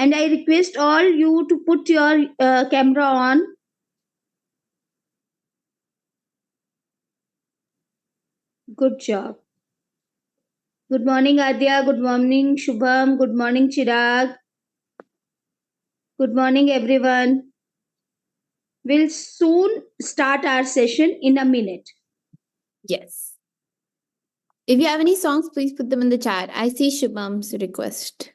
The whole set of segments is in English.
And I request all you to put your camera on. Good job. Good morning, Adya. Good morning, Shubham. Good morning, Chirag. Good morning, everyone. We'll soon start our session in a minute. Yes. If you have any songs, please put them in the chat. I see Shubham's request.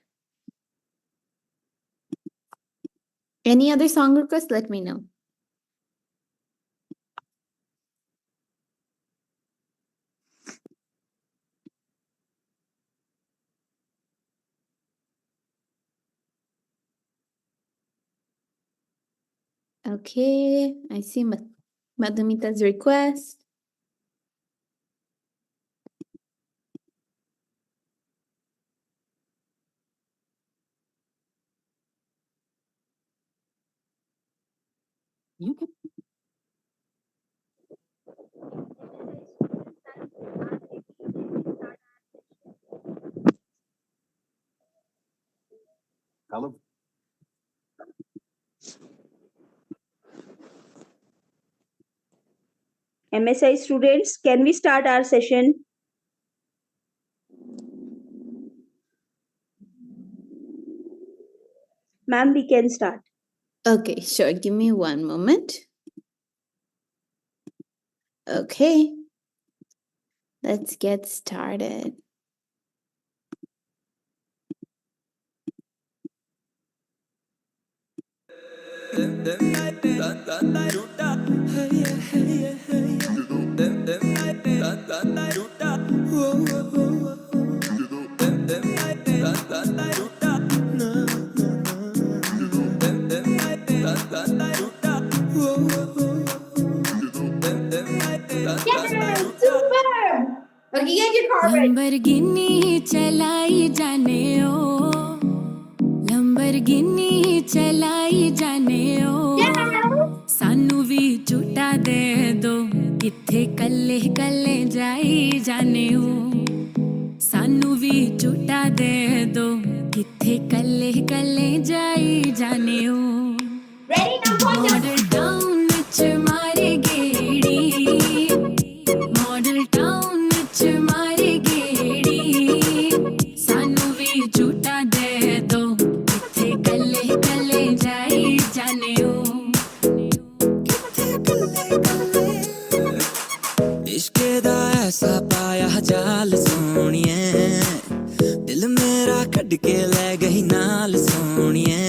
Any other song requests? Let me know. Okay, I see Madhumita's request. You can. Hello. MSI students, can we start our session? Ma'am, we can start. Okay, sure. Give me one moment. Okay, let's get started. Okay, get your car ready. Lamborghini chalai jane o, Lamborghini chalai jane o, सानू भी झूठा दे दो, किथे कल्ले कल्ले जाई जाने हो, सानू भी झूठा दे दो, किथे कल्ले कल्ले जाई जाने हो। मॉडल टाउन विच मारे गेड़ी, मॉडल टाउन विच मारे गेड़ी, सानू भी झूठा दे दो, किथे कल्ले कल्ले जाई जाने हो। इश्के दा ऐसा पाया जाल सोनिए, दिल मेरा कट के ले गई नाल सोनिए,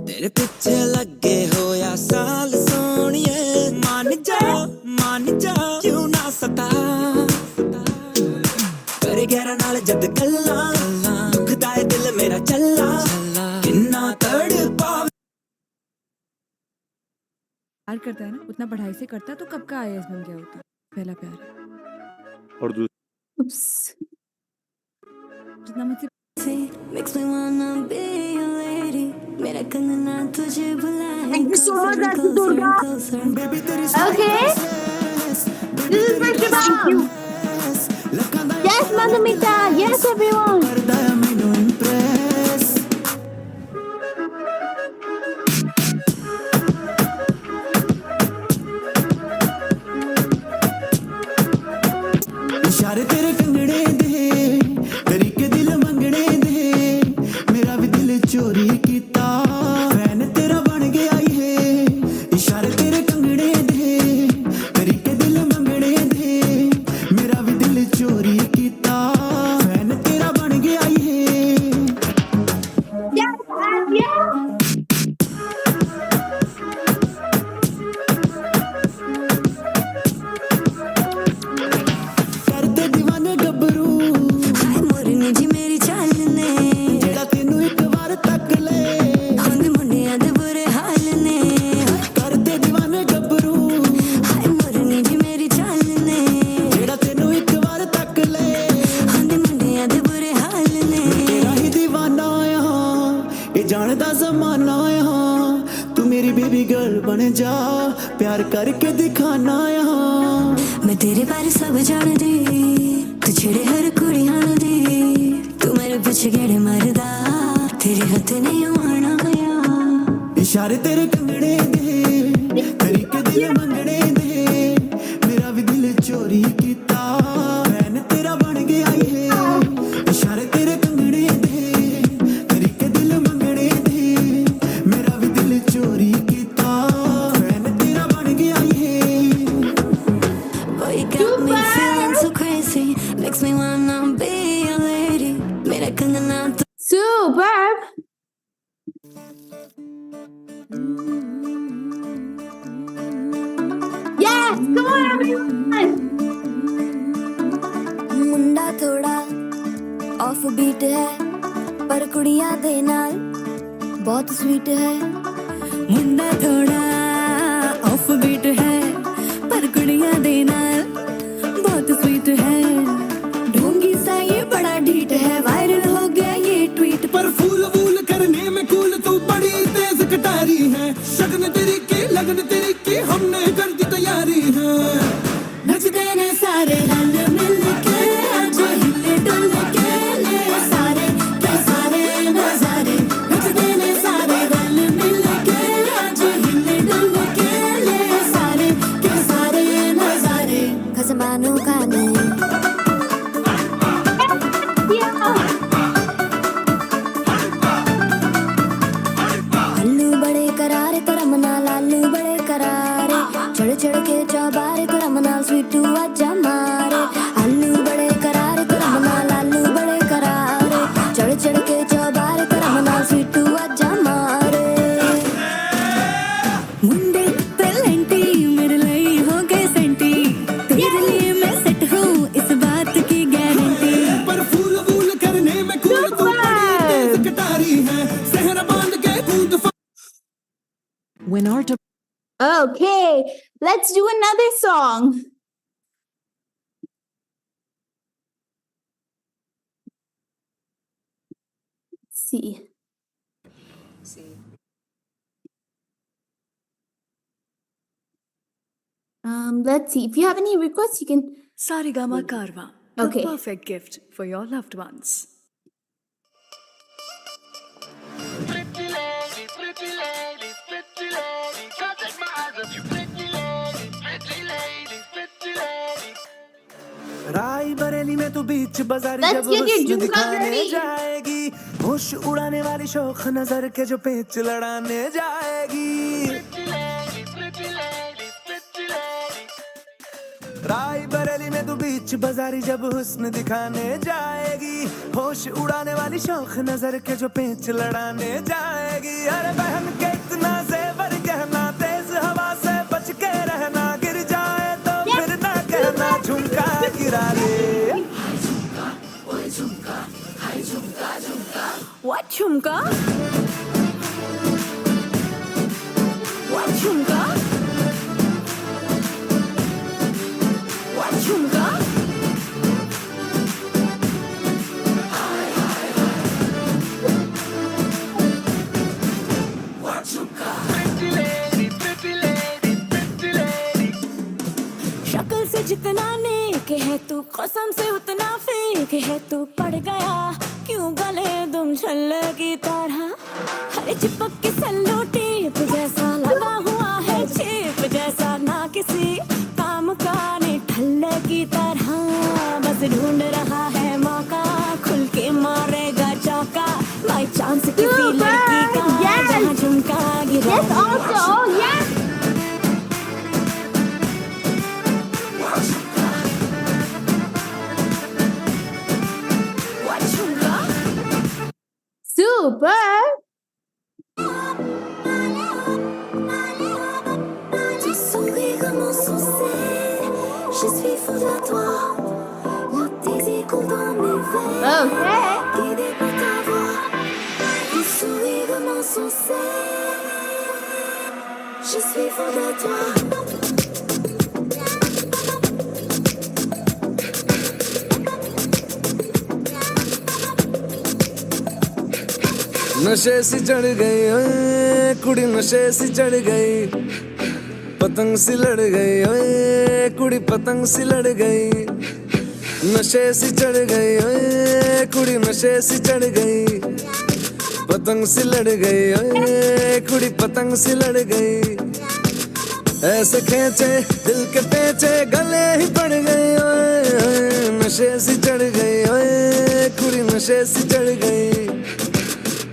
तेरे पीछे लगे होया साल सोनिए, मान जा क्यों ना सता, करे गहरा नाल जद गल्ला, दुखदा है दिल मेरा चला, किन्ना तड़पा प्यार करता है ना उतना पढ़ाई से करता तो कब का आईएएस बन गया होता। पहला प्यार और Oops. जितना मुझसे Makes me wanna be a lady. मेरा कंगना तुझे बुलाए. Thank you so much, ASha Durga. Okay. This is for Shubham. Yes, Madhumita. Yes, everyone. इशारे तेरे कंगड़े दे, तरीके दिल मंगने दे, मेरा भी दिल चोरी कीता, फैन तेरा बन गया है। इशारे तेरे कंगड़े दे, तरीके दिल मंगने दे, मेरा भी दिल चोरी कीता, फैन तेरा बन गया है। करते दीवाने गबरू, हाय मोरनी जी मेरी चाल ने, जेड़ा तेनू एक बार तक ले, हुंद मुंडियां दे बुरे हाल ने, करते दीवाने गबरू, हाय मोरनी जी मेरी चाल ने, जेड़ा तेनू एक बार तक ले, हुंद मुंडियां दे बुरे हाल ने, तेरा ही दीवाना यहाँ, ये जानदा ज़माना यहाँ, तू मेरी बेबी गर्ल बन जा, प्यार करके दिखाना यहाँ। मैं तेरे बारे सब जान दी, तू छेड़े हर कुड़ियां दी, तू मेरे पीछे गेड़े मारदा, तेरे हथ ने आना गया इशारे तेरे कंगने दे तरीके दिल मंगने दे मेरा भी दिल चोरी कीता मैंने तेरा बन गया ये इशारे तेरे कंगने दे तरीके दिल मंगने दे मेरा भी दिल चोरी कीता मैंने तेरा बन गया ये Boy, you got me feeling so crazy makes me wanna be a lady मेरा Kangana Superb. Yes, come on everyone. मुंडा थोड़ा ऑफ बीट है पर कुड़ियां दे नाल बहुत स्वीट है मुंडा थोड़ा ऑफ बीट है पर कुड़ियां दे नाल बहुत स्वीट है ढोंगी सा ये बड़ा ढीठ है वायरल हो गया ये ट्वीट पर फूल वूल करने में कूल तू बड़ी तेज कटारी है शगन तेरी की लगन तेरी की हमने कर दी तैयारी है नचते ने सारे रल मिल के आज हिले डुल के ले सारे के सारे नजारे नचते ने सारे रल मिल के आज हिले डुल के ले सारे के सारे नजारे खसमानों का नहीं अल्लू बड़े करारे तेरा मना लालू बड़े करारे चढ़ चढ़ के चौबारे तेरा मना स्वीटू आजा मारे अल्लू बड़े करारे तेरा मना लालू बड़े करारे चढ़ चढ़ के चौबारे तेरा मना स्वीटू आजा मारे मुंडे टैलेंटी मेरे लिए हो गए सेंटी तेरे लिए मैं सेट हूँ इस बात की गारंटी पर फूल वूल करने में कूल तू बड़ी तेज कटारी है सहरा बांध के कूद When art Okay, let's do another song. Let's see. Let's see. If you have any requests, you can. Sarigama Karwa, the Okay. perfect gift for your loved ones. राई बरेली में तू बीच बाजारी Let's जब get your हुस्न Jhumka दिखाने ready. जाएगी होश उड़ाने वाली शौक नजर के जो पेच लड़ाने जाएगी राई बरेली में तू बीच बाजारी जब हुस्न दिखाने जाएगी होश उड़ाने वाली शौक नजर के जो पेच लड़ाने जाएगी अरे बहन के इतना जेवर गहना तेज हवा से बच के रहना गिर जाए तो फिर ना कहना झुमका गिरा ले What Jhumka? What Jhumka? What Jhumka? शक्ल से जितना नेक है तू कसम से उतना फेक है तू पड़ गया क्यों गले तुम छल्ले की तरह हरे चिपक के सल्लो टेप जैसा लगा हुआ है चेप जैसा ना किसी काम का ने ठल्ले की तरह बस ढूंढ रहा है मौका खुल के मारेगा चौका बाई चांस किसी लड़की का जहाँ झुमका गिरा Yes, also. Yes. What Jhumka? Super. Tu souris comme un succès, je suis folle à toi. Le désir coule dans mes veines, Okay. guidé par ta voix. Tu souris comme un succès, je suis folle à toi. नशे सी चढ़ गई ओए कुड़ी नशे सी चढ़ गई पतंग सी लड़ गई ओए कुड़ी पतंग सी लड़ गई नशे सी चढ़ गई ओए कुड़ी नशे सी चढ़ गई पतंग सी लड़ गई ओए कुड़ी पतंग सी लड़ गई ऐसे खींचे दिल के पेचे गले ही पड़ गई ओए नशे सी चढ़ गई ओए कुड़ी नशे सी चढ़ गई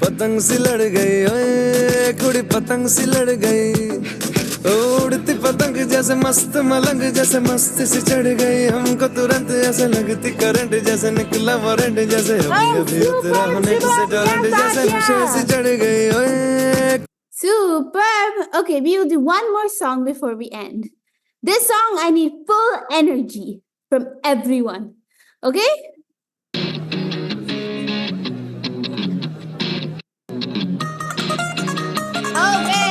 पतंग सी लड़ गई ओए कुड़ी पतंग सी लड़ गई उड़ती पतंग जैसे मस्त मलंग जैसे मस्ती सी चढ़ गई हमको तुरंत ऐसे लगती करंट जैसे निकला वारंट जैसे अभी उतरा होने से टोरेंट जैसे नशे सी चढ़ गई ओए Superb. Okay, we will do one more song before we end. This song, I need full energy from everyone. Okay? Okay.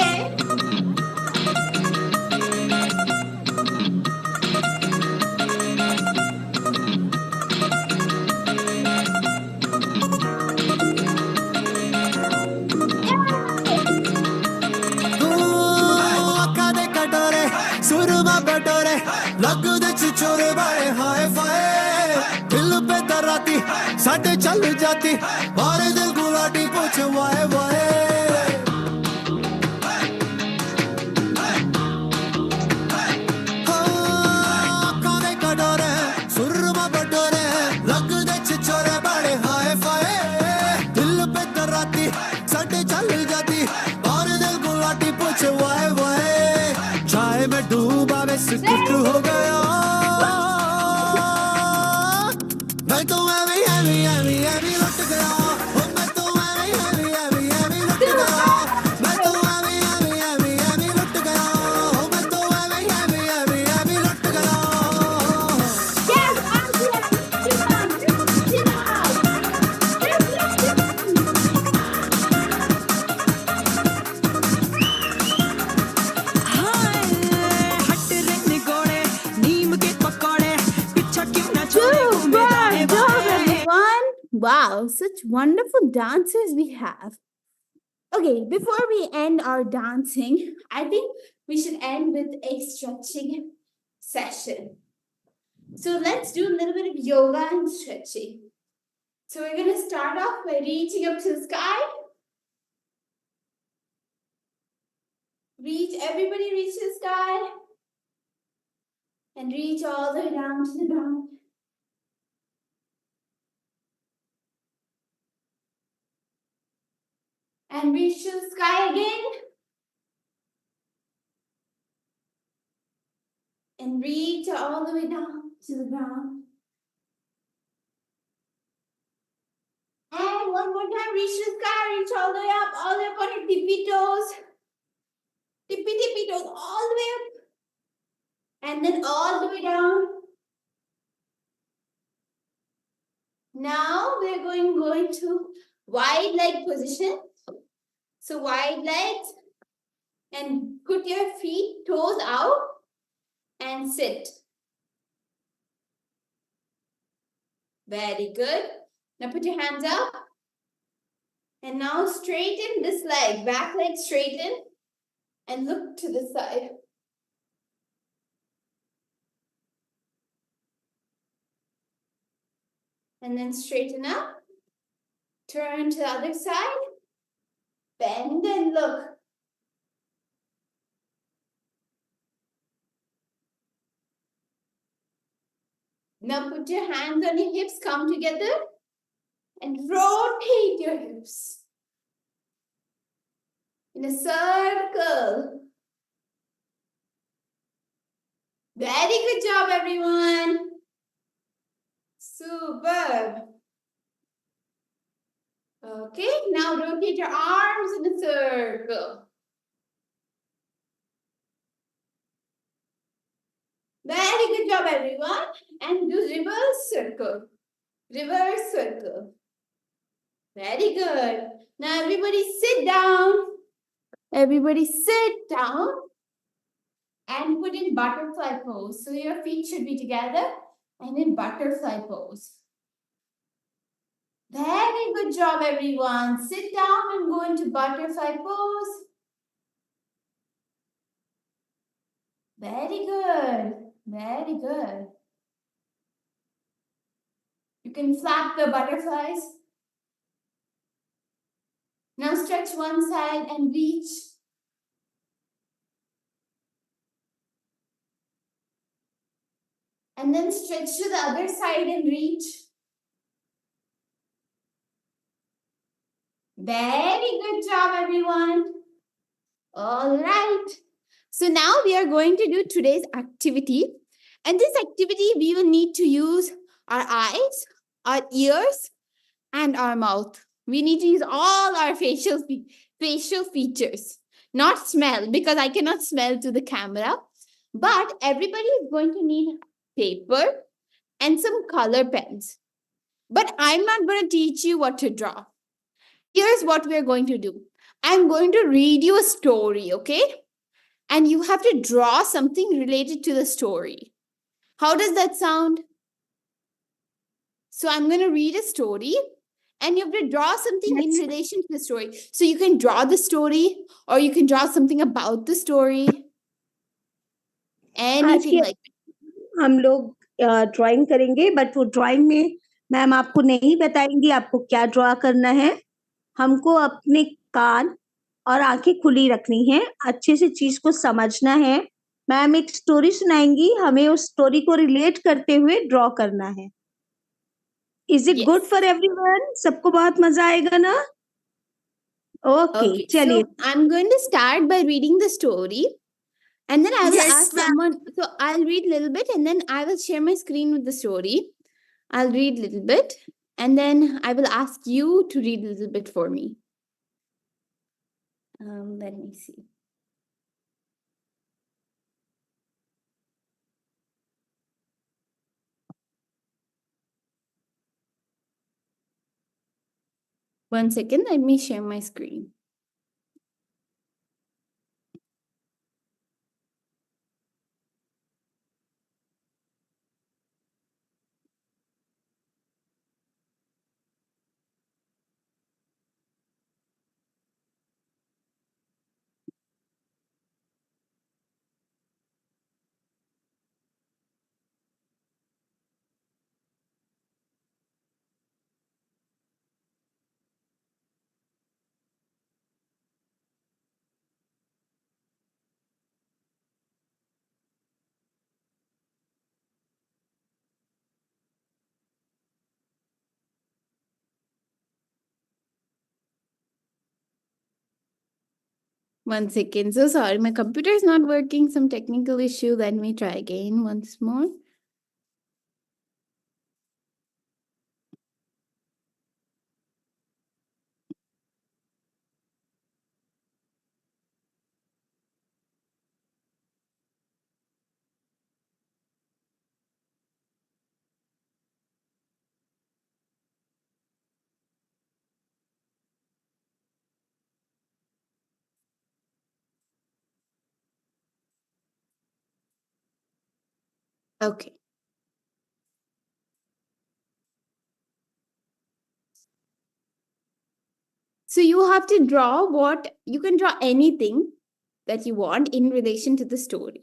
ਅੱਖਾਂ ਦੇ ਕਟੋਰੇ ਸੁਰਮਾ ਬਟੋਰੇ ਲੱਗਦੇ ਚਿਚੋਰੇ ਬਾਏ ਹਾਏ ਫਾਏ ਦਿਲ पे दराती ਸਾਡੇ ਚੱਲ ਜਾਤੀ ਮਾਰੇ ਦਿਲ ਗੁਲਾਟੀ ਪੁੱਛ ਵਾਏ ਵਾਏ ਅੱਖਾਂ ਦੇ ਕਟੋਰੇ ਸੁਰਮਾ ਬਟੋਰੇ ਲੱਗਦੇ ਚਿਚੋਰੇ ਬਾਏ ਹਾਏ ਫਾਏ ਦਿਲ पे दराती ਸਾਡੇ ਚੱਲ ਜਾਤੀ ਮਾਰੇ ਦਿਲ ਗੁਲਾਟੀ ਪੁੱਛ ਵਾਏ ਵਾਏ चाय में डूबा वे सिकुट हो गया मैं तो एवी लुट गया ओ मैं तो एवी लुट गया मैं तो एवी लुट गया ओ मैं तो एवी लुट गया हट रे निगोड़े नीम के पकौड़े पीछा क्यों ना छोड़े Superb job, everyone. Wow, such wonderful dancers we have. Okay, before we end our dancing, I think we should end with a stretching session. So let's do a little bit of yoga and stretching. So we're going to start off by reaching up to the sky. Everybody reach to the sky. And reach all the way down to the ground. And reach to the sky again. And reach all the way down to the ground. And one more time, reach to the sky, reach all the way up on your tippy toes. Tippy toes, all the way up. And then all the way down. Now we're going to wide leg position. So wide legs and put your feet, toes out and sit. Very good. Now put your hands up. And now straighten this leg, back leg straighten and look to the side. And then straighten up. Turn to the other side. Bend and look. Now put your hands on your hips, come together and rotate your hips in a circle. Very good job, everyone. Superb. Okay, now rotate your arms in a circle. Very good job, everyone. And do reverse circle. Reverse circle. Very good. Now everybody sit down. Everybody sit down and put in butterfly pose. So your feet should be together and in butterfly pose. Very good job, everyone. Sit down and go into butterfly pose. Very good. Very good. You can flap the butterflies. Now stretch one side and reach. And then stretch to the other side and reach. Very good job, everyone. All right. So now we are going to do today's activity. And this activity, we will need to use our eyes, our ears, and our mouth. We need to use all our facial features, not smell, because I cannot smell to the camera. But everybody is going to need paper and some color pens. But I'm not going to teach you what to draw. Here's what we're going to do. I'm going to read you a story, okay? And you have to draw something related to the story. How does that sound? So I'm going to read a story and you have to draw something in relation to the story. So you can draw the story or you can draw something about the story. Anything like that. हम लोग drawing करेंगे but वो drawing में ma'am आपको नहीं बताएंगी आपको क्या ड्रॉ करना है हमको अपने कान और आंखें खुली रखनी है अच्छे से चीज को समझना है मैम एक स्टोरी सुनाएंगी हमें उस स्टोरी को रिलेट करते हुए ड्रॉ करना है is it good for everyone सबको बहुत मजा आएगा ना ओके चलिए So I'm going to start by reading the story. And then I will ask someone. So I'll read a little bit and then I will share my screen with the story. I'll read a little bit and then I will ask you to read a little bit for me. Let me see. One second, let me share my screen. One second. So sorry, my computer is not working. Some technical issue. Let me try again once more. Okay. So you have to draw you can draw anything that you want in relation to the story.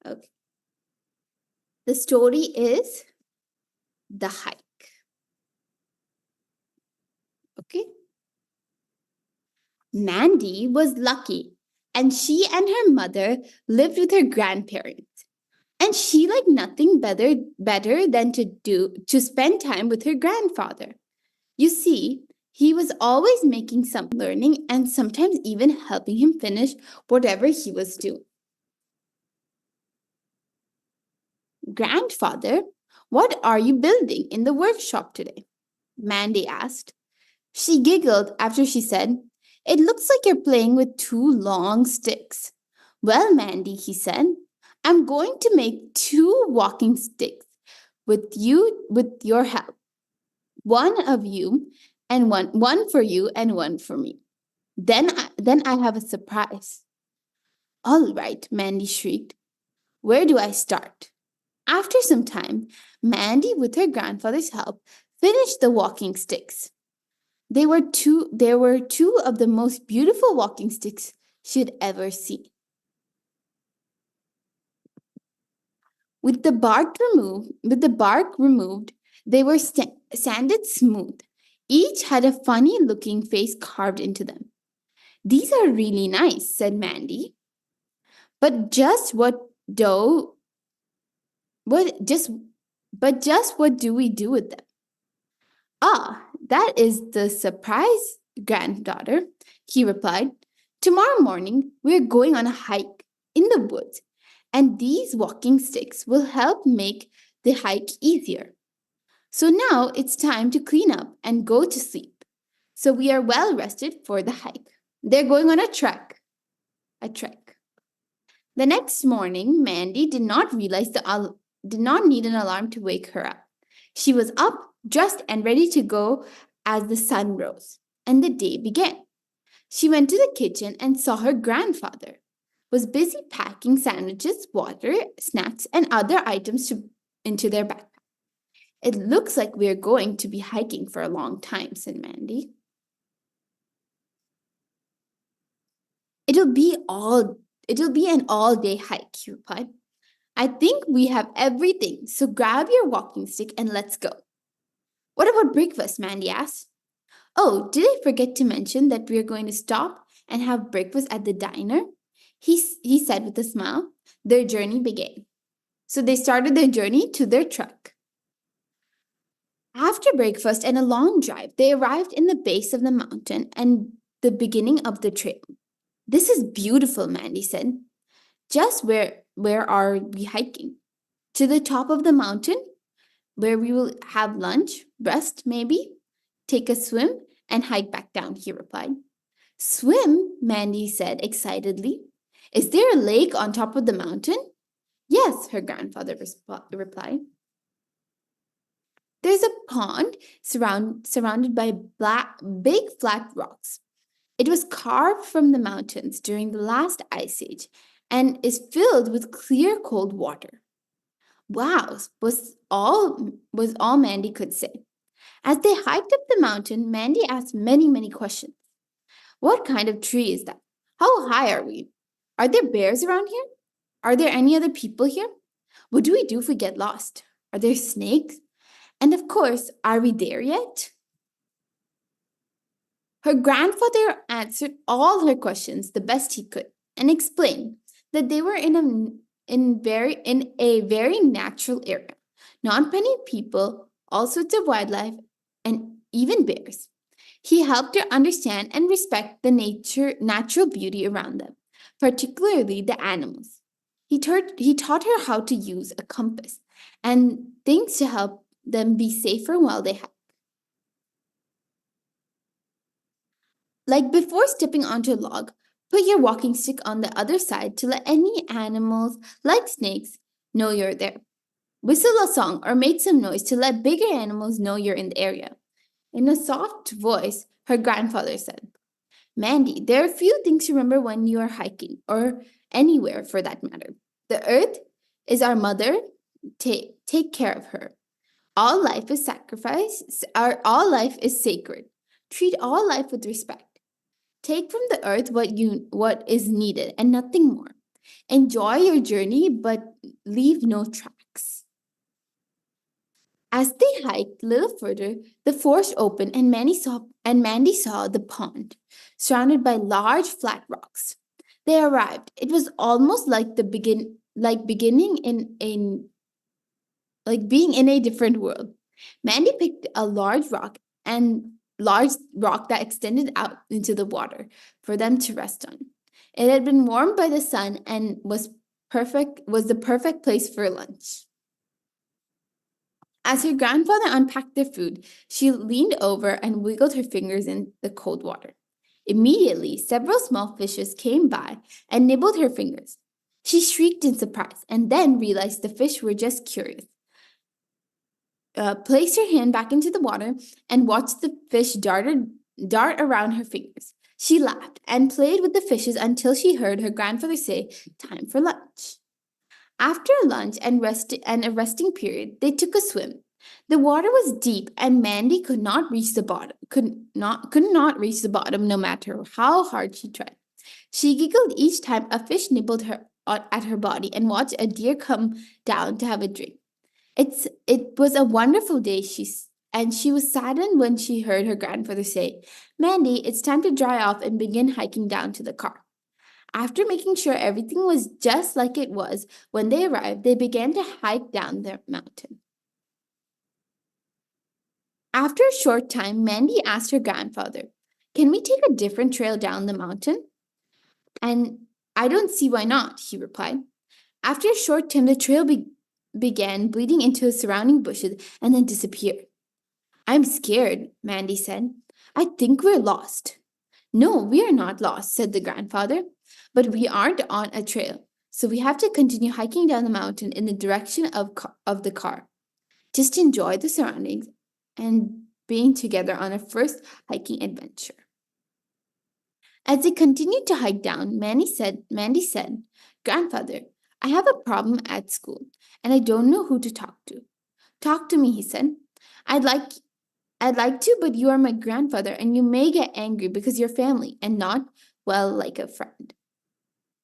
Okay. The story is The Hike. Okay. Mandy was lucky and she and her mother lived with her grandparents. And she liked nothing better than to spend time with her grandfather. You see, he was always making some learning and sometimes even helping him finish whatever he was doing. Grandfather, what are you building in the workshop today? Mandy asked. She giggled after she said, It looks like you're playing with two long sticks. Well, Mandy, he said, I'm going to make two walking sticks with your help. One of you and one for you and one for me. Then I have a surprise. All right, Mandy shrieked. Where do I start? After some time, Mandy, with her grandfather's help, finished the walking sticks. There were two of the most beautiful walking sticks she'd ever seen. With the bark removed, they were sanded smooth. Each had a funny looking face carved into them. These are really nice, said Mandy. But just what do we do with them? Ah, that is the surprise, granddaughter, he replied. Tomorrow morning, we're going on a hike in the woods, and these walking sticks will help make the hike easier. So now it's time to clean up and go to sleep. So we are well rested for the hike. They're going on a trek. The next morning, Mandy did not need an alarm to wake her up. She was up, dressed, and ready to go as the sun rose, and the day began. She went to the kitchen and saw her grandfather was busy packing sandwiches, water, snacks, and other items into their backpack. It looks like we're going to be hiking for a long time, said Mandy. It'll be an all-day hike, he replied. I think we have everything, so grab your walking stick and let's go. What about breakfast? Mandy asked. Oh, did I forget to mention that we are going to stop and have breakfast at the diner? He said with a smile. Their journey began. So they started their journey to their truck. After breakfast and a long drive, they arrived in the base of the mountain and the beginning of the trail. This is beautiful, Mandy said. Just where are we hiking? To the top of the mountain, where we will have lunch, rest maybe, take a swim, and hike back down, he replied. Swim, Mandy said excitedly. Is there a lake on top of the mountain? Yes, her grandfather replied. There's a pond surrounded by big flat rocks. It was carved from the mountains during the last ice age and is filled with clear, cold water. Wow, was all Mandy could say. As they hiked up the mountain, Mandy asked many questions. What kind of tree is that? How high are we? Are there bears around here? Are there any other people here? What do we do if we get lost? Are there snakes? And of course, are we there yet? Her grandfather answered all her questions the best he could and explained that they were in a very natural area. Not many people, all sorts of wildlife, and even bears. He helped her understand and respect the natural beauty around them, particularly the animals. He taught her how to use a compass and things to help them be safer while they hike. Like before stepping onto a log, put your walking stick on the other side to let any animals, like snakes, know you're there. Whistle a song or make some noise to let bigger animals know you're in the area. In a soft voice, her grandfather said, Mandy, there are few things to remember when you are hiking, or anywhere for that matter. The earth is our mother. Take care of her. All life is all life is sacred. Treat all life with respect. Take from the earth what is needed and nothing more. Enjoy your journey, but leave no tracks. As they hiked a little further, the forest opened and Mandy saw the pond, surrounded by large flat rocks. They arrived. It was almost like being in a different world. Mandy picked a large rock that extended out into the water for them to rest on. It had been warmed by the sun and was the perfect place for lunch. As her grandfather unpacked their food, she leaned over and wiggled her fingers in the cold water. Immediately, several small fishes came by and nibbled her fingers. She shrieked in surprise and then realized the fish were just curious. Placed her hand back into the water and watched the fish dart around her fingers. She laughed and played with the fishes until she heard her grandfather say, "Time for lunch." After lunch and a resting period, they took a swim. The water was deep, and Mandy could not reach the bottom. Could not reach the bottom, no matter how hard she tried. She giggled each time a fish nibbled at her body and watch a deer come down to have a drink. It was a wonderful day, and she was saddened when she heard her grandfather say, "Mandy, it's time to dry off and begin hiking down to the car." After making sure everything was just like it was when they arrived, they began to hike down the mountain. After a short time, Mandy asked her grandfather, "Can we take a different trail down the mountain?" "And I don't see why not," he replied. After a short time, the trail began bleeding into the surrounding bushes and then disappeared. "I'm scared," Mandy said. "I think we're lost." "No, we are not lost," said the grandfather. "But we aren't on a trail, so we have to continue hiking down the mountain in the direction of the car. Just enjoy the surroundings and being together on a first hiking adventure." As they continued to hike down, Mandy said, "Grandfather, I have a problem at school, and I don't know who to talk to." "Talk to me," he said. I'd like I'd like to, but you are my grandfather, and you may get angry because you're family and not, well, like a friend."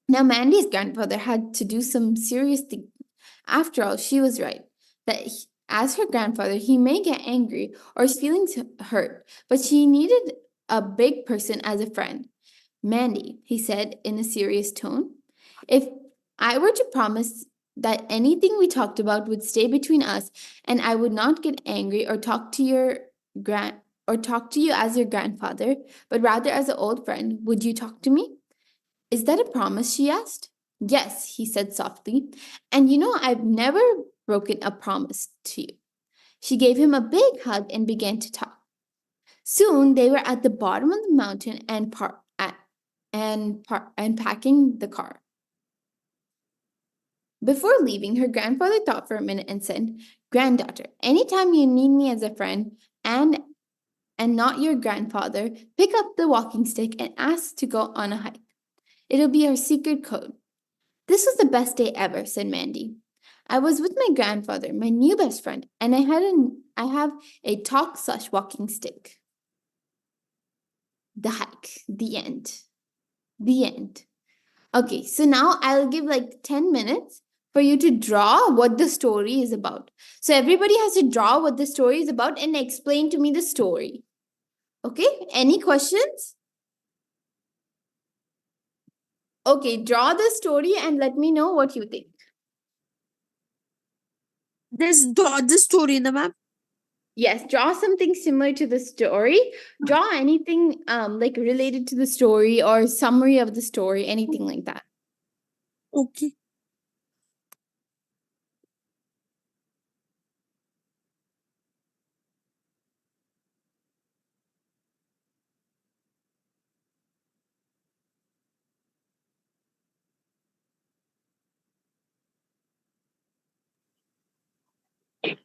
Now, Mandy's grandfather had to do some serious thinking. After all, she was right. As her grandfather, he may get angry or his feelings hurt, but she needed a big person as a friend. "Mandy," he said in a serious tone, "if I were to promise that anything we talked about would stay between us and I would not get angry or talk to you as your grandfather, but rather as an old friend, would you talk to me?" "Is that a promise?" she asked. "Yes," he said softly. "And you know, I've never broken a promise to you." She gave him a big hug and began to talk. Soon they were at the bottom of the mountain and packing the car. Before leaving, her grandfather thought for a minute and said, "Granddaughter, anytime you need me as a friend and not your grandfather, pick up the walking stick and ask to go on a hike. It'll be our secret code." "This was the best day ever," said Mandy. "I was with my grandfather, my new best friend, and I have a talk/walking stick." The hike. The end. The end. Okay, so now I'll give like 10 minutes for you to draw what the story is about. So everybody has to draw what the story is about and explain to me the story. Okay, any questions? Okay, draw the story and let me know what you think. The story in the map. Yes, draw something similar to the story. Draw anything like related to the story or summary of the story, anything like that. Okay.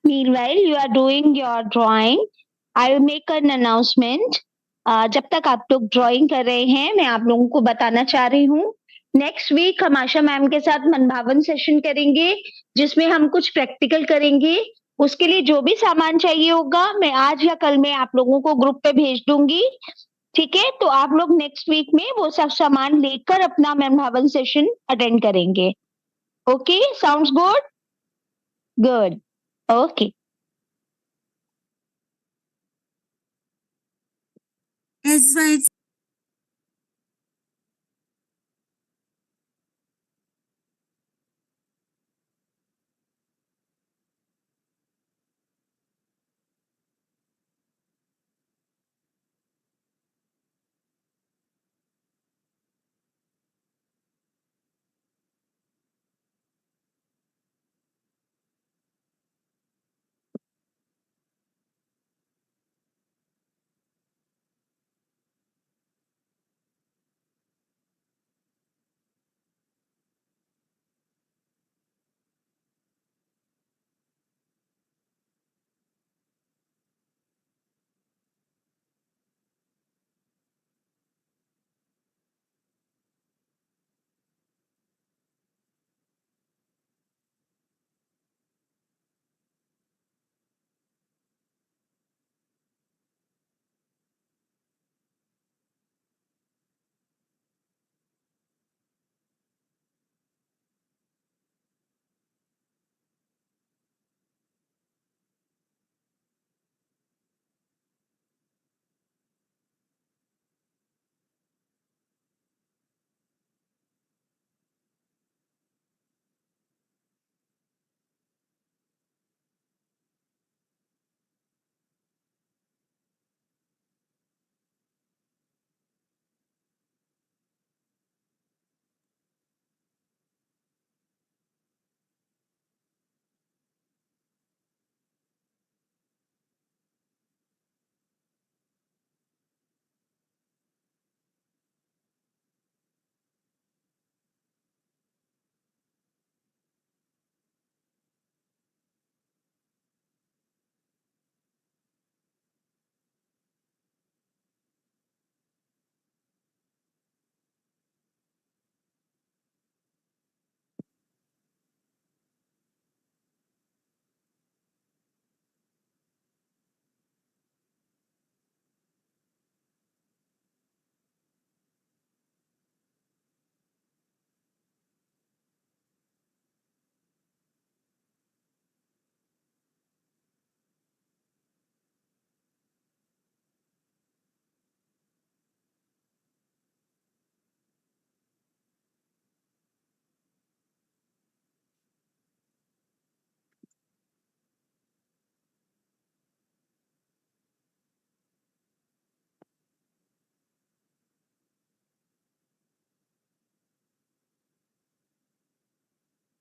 Meanwhile, you are doing your drawing. I will make an announcement. जब तक आप लोग drawing कर रहे हैं, मैं आप लोगों को बताना चाह रही हूँ, नेक्स्ट वीक हम आशा मैम के साथ मनभावन सेशन करेंगे, जिसमें हम कुछ प्रैक्टिकल करेंगे। उसके लिए जो भी सामान चाहिए होगा, मैं आज या कल में आप लोगों को ग्रुप पे भेज दूंगी। ठीक है, तो आप लोग नेक्स्ट वीक में वो सब सामान लेकर अपना मनभावन सेशन अटेंड करेंगे। Okay, sounds good? Good. Okay. As well.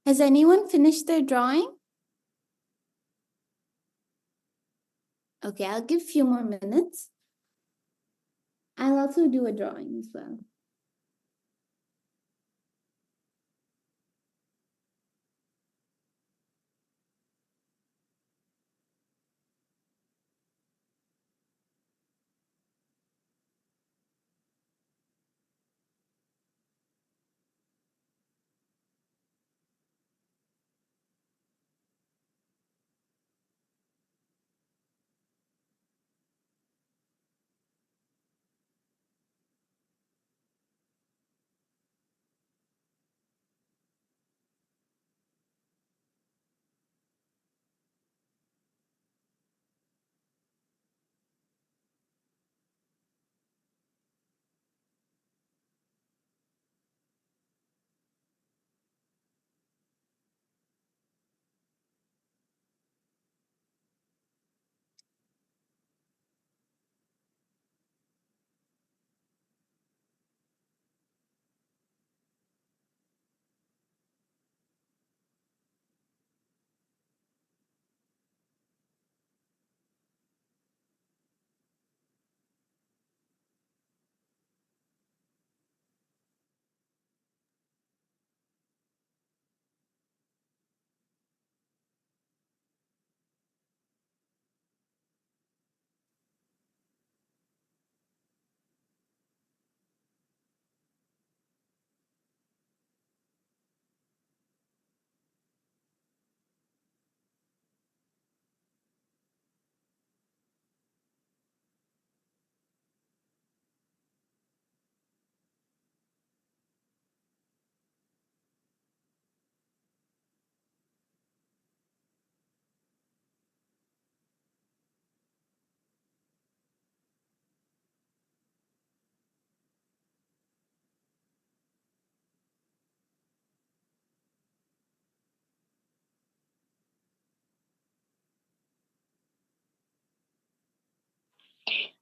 Has anyone finished their drawing? Okay, I'll give a few more minutes. I'll also do a drawing as well.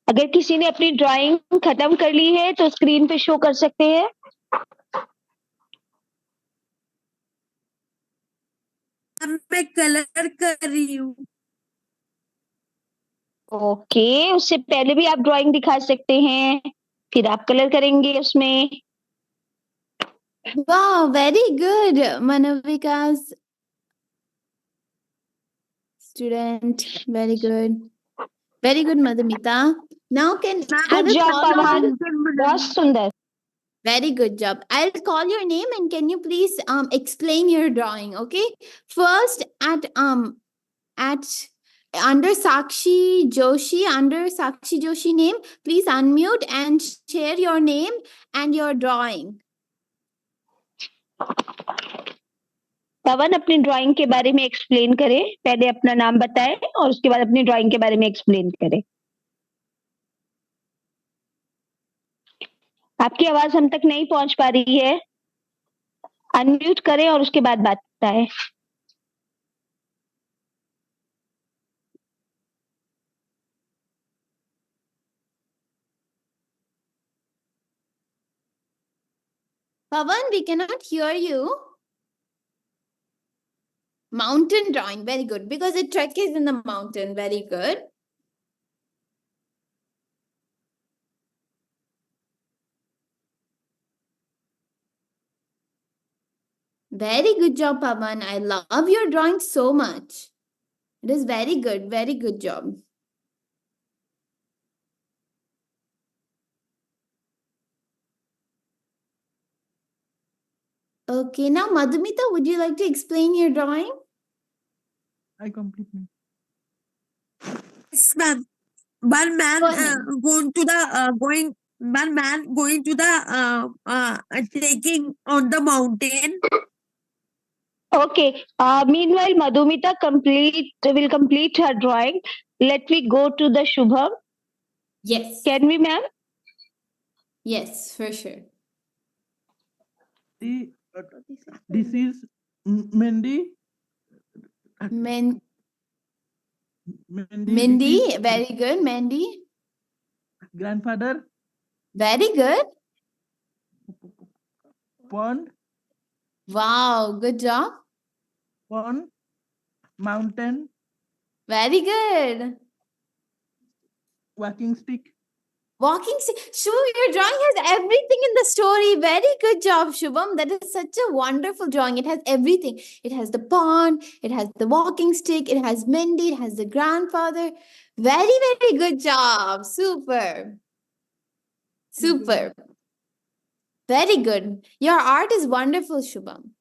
अगर किसी ने अपनी ड्राइंग खत्म कर ली है तो स्क्रीन पे शो कर सकते हैं। मैं कलर कर रही हूँ। ओके, उससे पहले भी आप ड्राइंग दिखा सकते हैं, फिर आप कलर करेंगे उसमें। Wow, very good, Manavika's student. Very good. Very good, Madhumita. Now I good will job call Pawan, on. बहुत सुंदर। Very good job. I'll call your name and can you please explain your drawing, okay? First at under Sakshi Joshi name, please unmute and share your name and your drawing. पवन अपनी drawing के बारे में explain करें, पहले अपना नाम बताएं और उसके बाद अपनी ड्राइंग के बारे में एक्सप्लेन करें। आपकी आवाज हम तक नहीं पहुंच पा रही है, अनम्यूट करें और उसके बाद बात बताएं। Pavan, we cannot hear you. Mountain drawing, very good. Because the trek is in the mountain, very good. Very good job, Pavan. I love your drawing so much. It is very good job. Okay, now Madhumita, would you like to explain your drawing? I complete me. Yes, ma'am. One man Go ahead. going to the going. One man going to the taking on the mountain. Okay. Meanwhile, Madhumita will complete her drawing. Let me go to the Shubham. Yes. Can we, ma'am? Yes, for sure. This is Mandy. Mandy. Mindy, very good. Mandy, Grandfather. very good. Pond. Wow, good job. pond, mountain, Very good. walking stick. Walking stick. Shubham, your drawing has everything in the story. Very good job, Shubham. That is such a wonderful drawing. It has everything. It has the pond, it has the walking stick, it has Mindy, it has the grandfather. Very, very good job. Super. Super. Very good. Your art is wonderful, Shubham.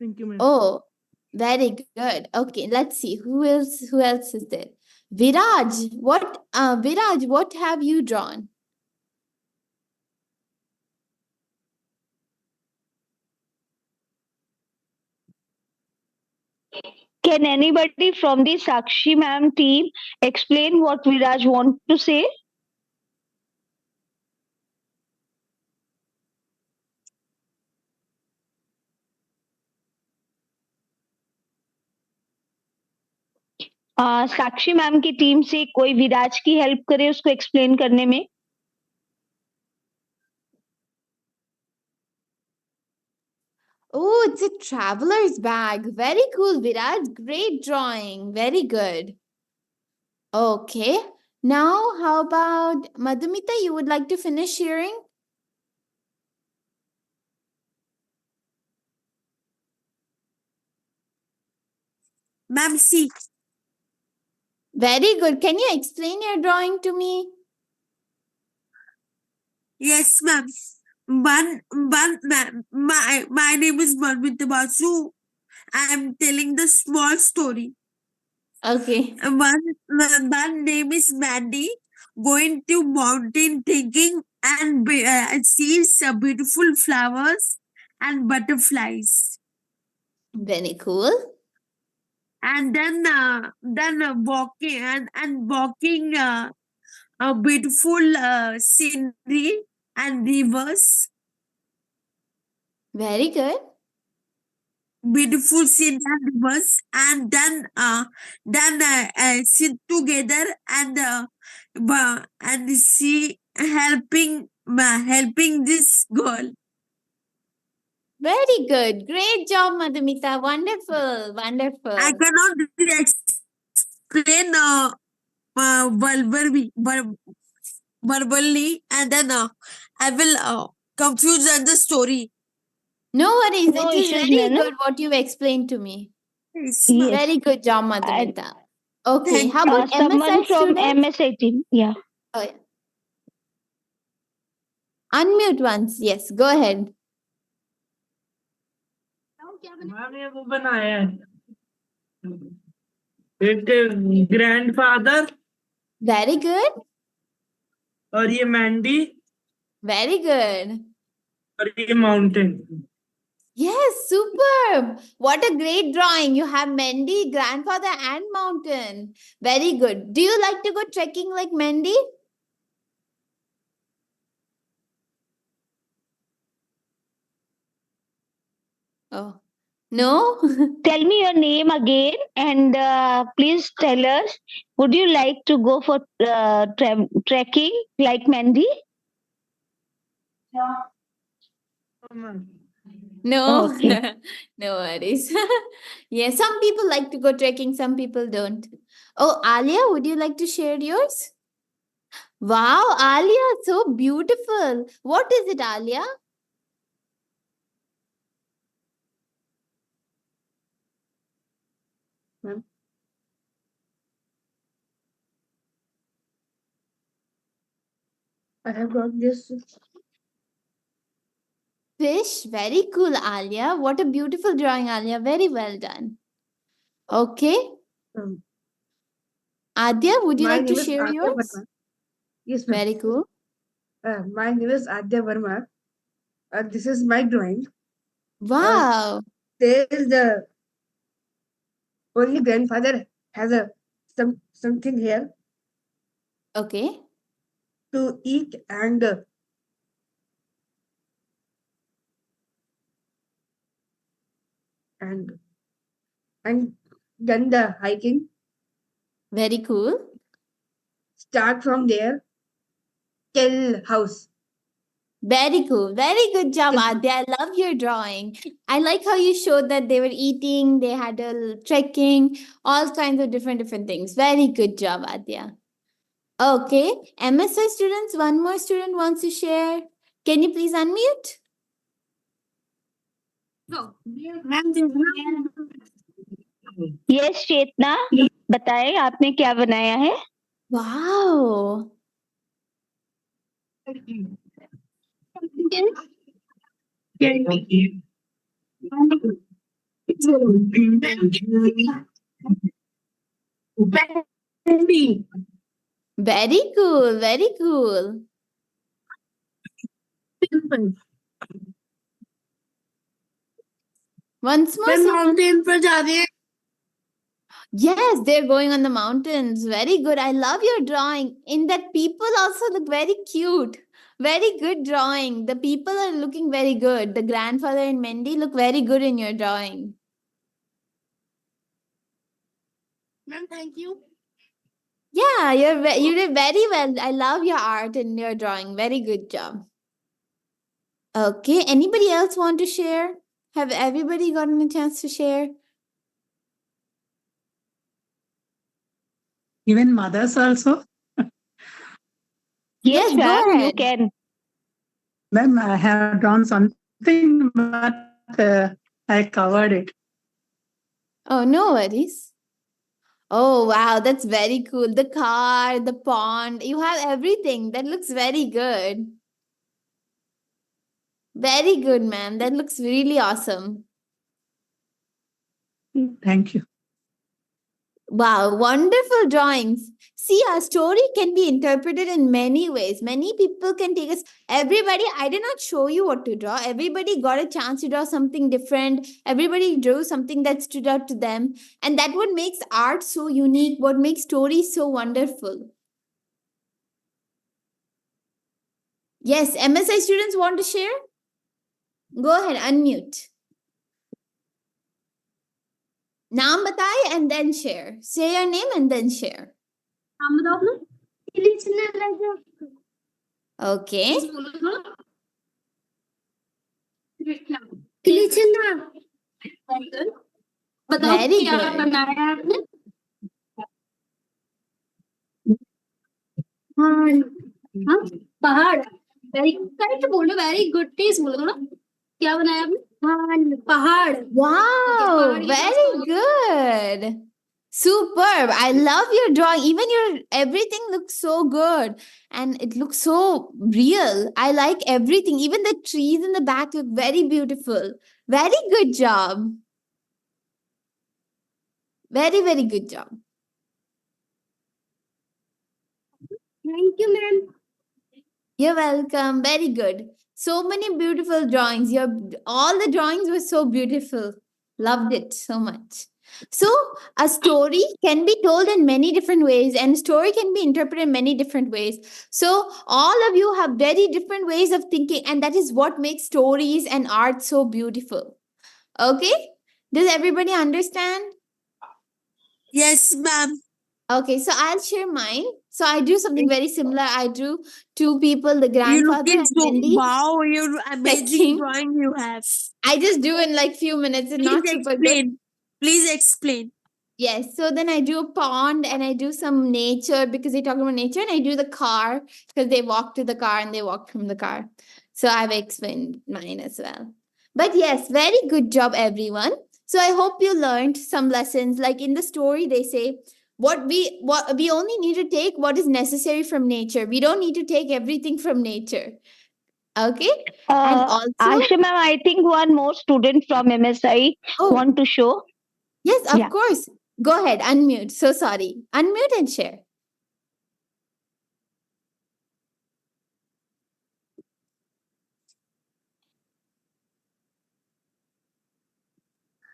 Thank you, ma'am. Oh, very good. Okay, let's see. Who else is there? Viraj, what have you drawn? Can anybody from the Sakshi ma'am team explain what Viraj want to say? Sakshi ma'am की team से कोई विराज की help करे उसको explain करने में. Oh, it's a traveler's bag. Very cool, Viraj. Great drawing. Very good. Okay. Now, how about Madhumita? You would like to finish sharing? Ma'am, see. Very good. Can you explain your drawing to me? Yes, ma'am. Ma'am, my name is Marmita Basu. I am telling the small story. Okay. One name is Mandy. Going to mountain thinking and sees beautiful flowers and butterflies. Very cool. And then walking and walking a beautiful scenery and rivers. Very good. Beautiful scenery and rivers, and then sit together and see helping this girl. Very good. Great job, Madhumita. Wonderful. Wonderful. I cannot explain verbally, and then I will confuse the story. No worries. No it is issues, very Nana. good what you've explained to me. Yes. Very good job, Madhumita. Okay. Thank How about someone MSI from students? MSA team. Yeah. Oh, yeah. Unmute once. Yes, go ahead. Ma'am ये वो बनाया है एक grandfather Very good. और ये Mandy Very good. और ये mountain. Yes, superb. What a great drawing. You have Mendy, grandfather, and mountain. Very good. Do you like to go trekking like Mendy? Oh, no? Tell me your name again and please tell us, would you like to go for trekking like Mandy? No, Okay. no worries. Yeah, some people like to go trekking, some people don't. Oh, Alia, would you like to share yours? Wow, Alia, so beautiful. What is it, Alia? I have got this. Fish. Very cool, Alia. What a beautiful drawing, Alia. Very well done. Okay. Adya, would you My like to name is share Adya yours? Verma. Yes, ma'am. Very cool. My name is Adya Verma. This is my drawing. Wow. There is the only grandfather has something here Okay. to eat and and then the hiking Very cool. start from there till house. Very cool. Very good job, Adya. I love your drawing. I like how you showed that they were eating, they had a trekking, all kinds of different things. Very good job, Adya. Okay, MSI students, one more student wants to share. Can you please unmute? Yes Chetna, बताएं आपने क्या बनाया है? Wow. Very cool. Very cool. Once more. mountain पर जा रहे हैं. Yes, they're going on the mountains. Very good. I love your drawing. In that, people also look very cute. Very good drawing. The people are looking very good. The grandfather and Mendy look very good in your drawing. Ma'am, thank you. Yeah, you did very well. I love your art and your drawing. Very good job. Okay, anybody else want to share? Have everybody gotten a chance to share? Even mothers also. Yes, go ma'am, you ahead. can. Ma'am, I have drawn something, but I covered it. Oh, no worries. Oh, wow, that's very cool. The car, the pond, you have everything. That looks very good. Very good, ma'am. That looks really awesome. Thank you. Wow, wonderful drawings. See, a story can be interpreted in many ways. Many people can take us. Everybody, I did not show you what to draw. Everybody got a chance to draw something different. Everybody drew something that stood out to them. And that what makes art so unique, what makes stories so wonderful. Yes, MSI students want to share? Go ahead, unmute. Naam bataye and then share. Say your name and then share. Okay. Very good. पहाड़ correct बोलो very good please बोलो ना क्या बनाया आपने पहाड़ Wow, very good. Superb. I love your drawing. Even your everything looks so good and it looks so real. I like everything. Even the trees in the back look very beautiful. Very good job. Very, very good job. Thank you ma'am You're welcome. Very good. So many beautiful drawings. All the drawings were so beautiful. Loved it so much. So a story can be told in many different ways and story can be interpreted in many different ways. So all of you have very different ways of thinking and that is what makes stories and art so beautiful. Okay? Does everybody understand? Yes, ma'am. Okay, so I'll share mine. So I do something very similar. I drew two people, the You grandfather looking and so Wendy. wow, you're amazing Trekking. drawing you have. I just do in like few minutes and Please not super good. explain. Please explain. Yes, so then I do a pond and I do some nature because they talk about nature and I do the car because they walk to the car and they walk from the car. So I've explained mine as well. But yes, very good job, everyone. So I hope you learned some lessons. Like in the story, they say what we only need to take what is necessary from nature. We don't need to take everything from nature. Okay. And also, Asha ma'am, I think one more student from MSI want to show. Yes, of Yeah. course. Go ahead, unmute. So sorry. Unmute and share.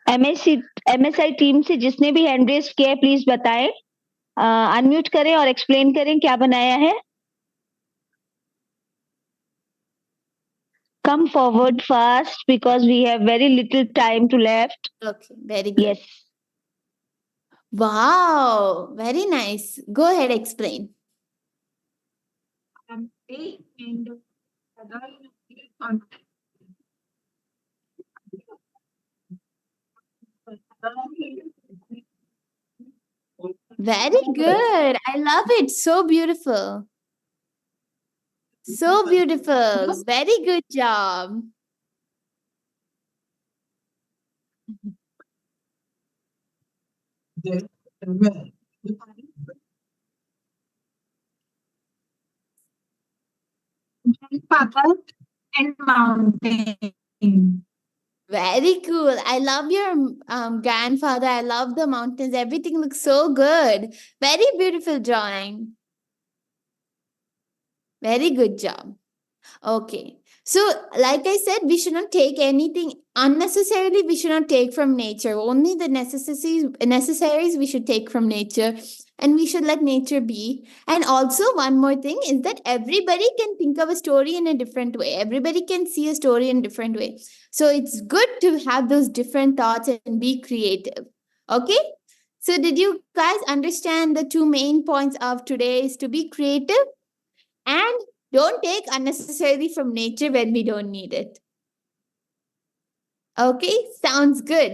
MSI team से जिसने भी hand raise किया है please बताएं, unmute करें और explain करें क्या बनाया है. Come forward fast because we have very little time to left. Okay, very good. Yes. Wow, very nice. Go ahead, explain. Very good. I love it. So beautiful. So beautiful. Very good job. Father and mountain. Very cool. I love your grandfather. I love the mountains. Everything looks so good. Very beautiful drawing. Very good job. Okay. So, like I said, we should not take anything unnecessarily. We should not take from nature. Only the necessaries we should take from nature, and we should let nature be. And also, one more thing is that everybody can think of a story in a different way. Everybody can see a story in a different way. So, it's good to have those different thoughts and be creative. Okay. So, did you guys understand the two main points of today is to be creative and don't take unnecessarily from nature when we don't need it. Okay, sounds good.